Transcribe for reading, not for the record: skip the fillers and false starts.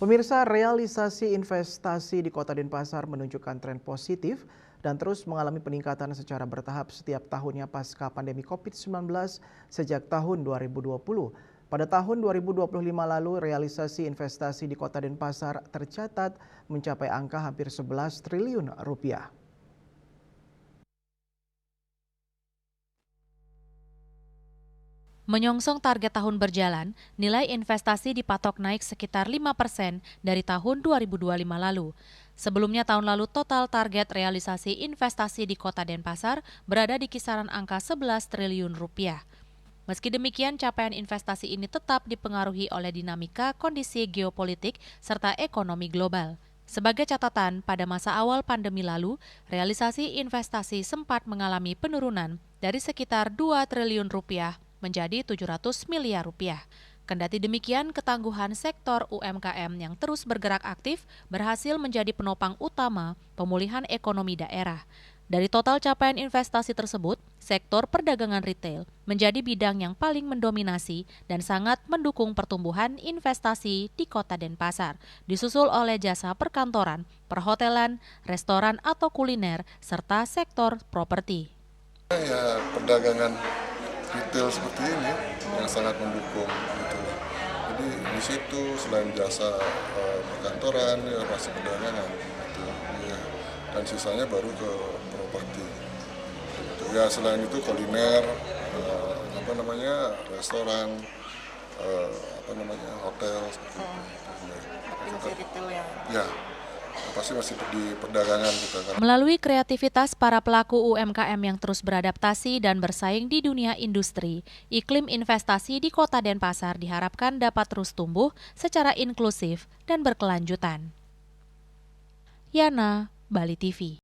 Pemirsa, realisasi investasi di Kota Denpasar menunjukkan tren positif dan terus mengalami peningkatan secara bertahap setiap tahunnya pasca pandemi COVID-19 sejak tahun 2020. Pada tahun 2025 lalu, realisasi investasi di Kota Denpasar tercatat mencapai angka hampir 11 triliun rupiah. Menyongsong target tahun berjalan, nilai investasi dipatok naik sekitar 5% dari tahun 2025 lalu. Sebelumnya tahun lalu total target realisasi investasi di Kota Denpasar berada di kisaran angka 11 triliun rupiah. Meski demikian, capaian investasi ini tetap dipengaruhi oleh dinamika kondisi geopolitik serta ekonomi global. Sebagai catatan, pada masa awal pandemi lalu, realisasi investasi sempat mengalami penurunan dari sekitar 2 triliun rupiah menjadi 700 miliar rupiah. Kendati demikian, ketangguhan sektor UMKM yang terus bergerak aktif berhasil menjadi penopang utama pemulihan ekonomi daerah. Dari total capaian investasi tersebut, sektor perdagangan retail menjadi bidang yang paling mendominasi dan sangat mendukung pertumbuhan investasi di Kota Denpasar, disusul oleh jasa perkantoran, perhotelan, restoran atau kuliner, serta sektor properti. Ya, perdagangan retail seperti ini yang sangat mendukung gitu. Jadi di situ selain jasa perkantoran ya masih perdagangan gitu. Ya. Dan sisanya baru ke properti. Gitu. Ya selain itu kuliner, restoran, hotel seperti itu. Tapi masih retail ya? Ya, pasti masih di perdagangan kita kan. Melalui kreativitas para pelaku UMKM yang terus beradaptasi dan bersaing di dunia industri, iklim investasi di Kota Denpasar diharapkan dapat terus tumbuh secara inklusif dan berkelanjutan. Yana, Bali TV.